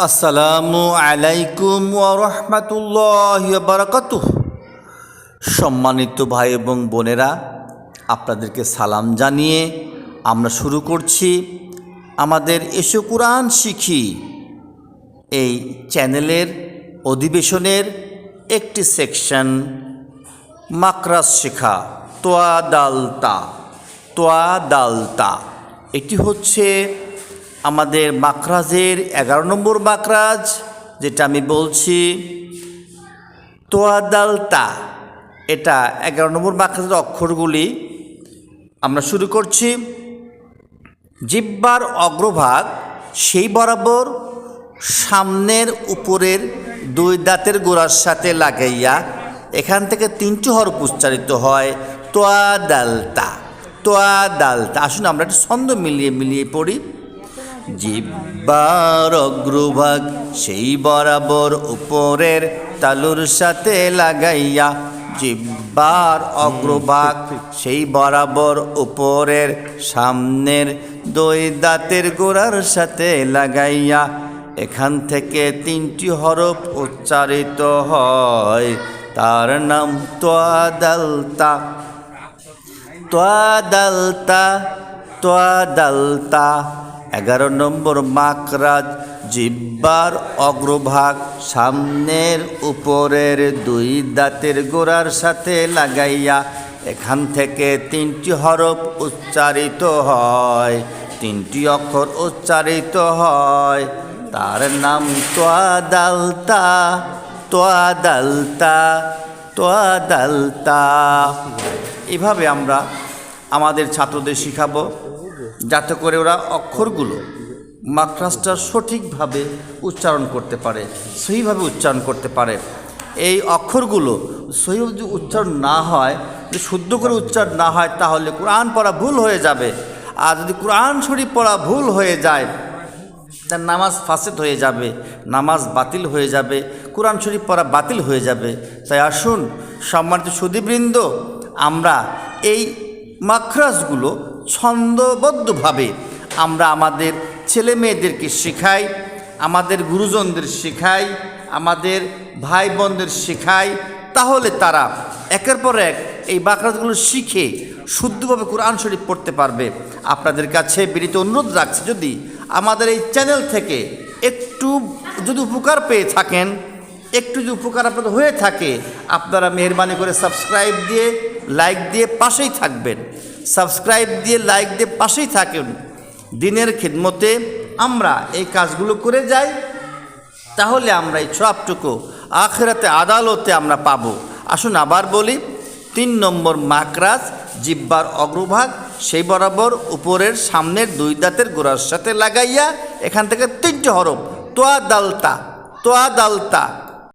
আসসালামু আলাইকুম ওয়া রাহমাতুল্লাহি ওয়া বারাকাতুহু। সম্মানিত ভাই এবং বোনেরা, আপনাদেরকে সালাম জানিয়ে আমরা শুরু করছি আমাদের এসো কুরআন শিখি এই চ্যানেলের অধিবেশনের একটি সেকশন, মাকরাজ শেখা, তোয়া দালতা। এটি হচ্ছে আমাদের মাকরাজের 11 নম্বর মাকরাজ, যেটা আমি বলছি তোয়া দালতা। এটা 11 নম্বর মাকরাজের অক্ষরগুলি আমরা শুরু করছি। জিহ্বার অগ্রভাগ সেই বরাবর সামনের উপরের দুই দাঁতের গোড়ার সাথে লাগাইয়া এখান থেকে 3টি হরফ উচ্চারিত হয়, তোয়া দালতা। আসুন আমরা একটা ছন্দ মিলিয়ে পড়ি। জিহ্বার অগ্রভাগ সেই বরাবর উপরের তালুর সাথে লাগাইয়া, জিহ্বার অগ্রভাগ সেই বরাবর উপরের সামনের দুই দাঁতের গোড়ার সাথে লাগাইয়া এখান থেকে 3টি হরফ উচ্চারিত হয়, তার নাম তোয়া দালতা। 11 নম্বর মাকরাজ জিহ্বার অগ্রভাগ সামনের উপরের দুই দাঁতের গোড়ার সাথে লাগাইয়া এখান থেকে 3টি হরফ উচ্চারিত হয়, 3টি অক্ষর উচ্চারিত হয়, তার নাম তোয়া দালতা। এভাবে আমরা আমাদের ছাত্রদের শিখাবো, যাতে করে ওরা অক্ষরগুলো মাকরাজটা সঠিকভাবে উচ্চারণ করতে পারে, সহিভাবে উচ্চারণ করতে পারে। এই অক্ষরগুলো সহিভাবে যদি উচ্চারণ না হয়, যদি শুদ্ধ করে উচ্চারণ না হয়, তাহলে কোরআন পড়া ভুল হয়ে যাবে। আর যদি কোরআন শরীফ পড়া ভুল হয়ে যায়, তার নামাজ ফাসেদ হয়ে যাবে, নামাজ বাতিল হয়ে যাবে, কোরআন শরীফ পড়া বাতিল হয়ে যাবে। তাই আসুন সম্মানিত সুধীবৃন্দ, আমরা এই মাকরাজগুলো ছন্দবদ্ধভাবে আমরা আমাদের ছেলে মেয়েদেরকে শেখাই, আমাদের গুরুজনদের শেখাই, আমাদের ভাই বোনদের শেখাই। তাহলে তারা একের পর এক এই মাকরাজগুলো শিখে শুদ্ধভাবে কোরআন শরীফ পড়তে পারবে। আপনাদের কাছে বিনীত অনুরোধ রাখছি, যদি আমাদের এই চ্যানেল থেকে একটু যদি উপকার পেয়ে থাকেন, একটু যদি উপকার আপনাদের হয়ে থাকে, আপনারা মেহেরবানি করে সাবস্ক্রাইব দিয়ে লাইক দিয়ে পাশেই থাকবেন। সাবস্ক্রাইব দিয়ে লাইক দিয়ে পাশেই থাকেন। দিনের খিদমতে আমরা এই কাজগুলো করে যাই, তাহলে আমরা এই সবটুকু আখিরাতে আদালতে আমরা পাবো। আসুন আবার বলি, 3 নম্বর মাকরাজ জিহ্বার অগ্রভাগ সেই বরাবর উপরের সামনের দুই দাঁতের গোড়ার সাথে লাগাইয়া এখান থেকে 3টি হরফ তোয়া দালতা।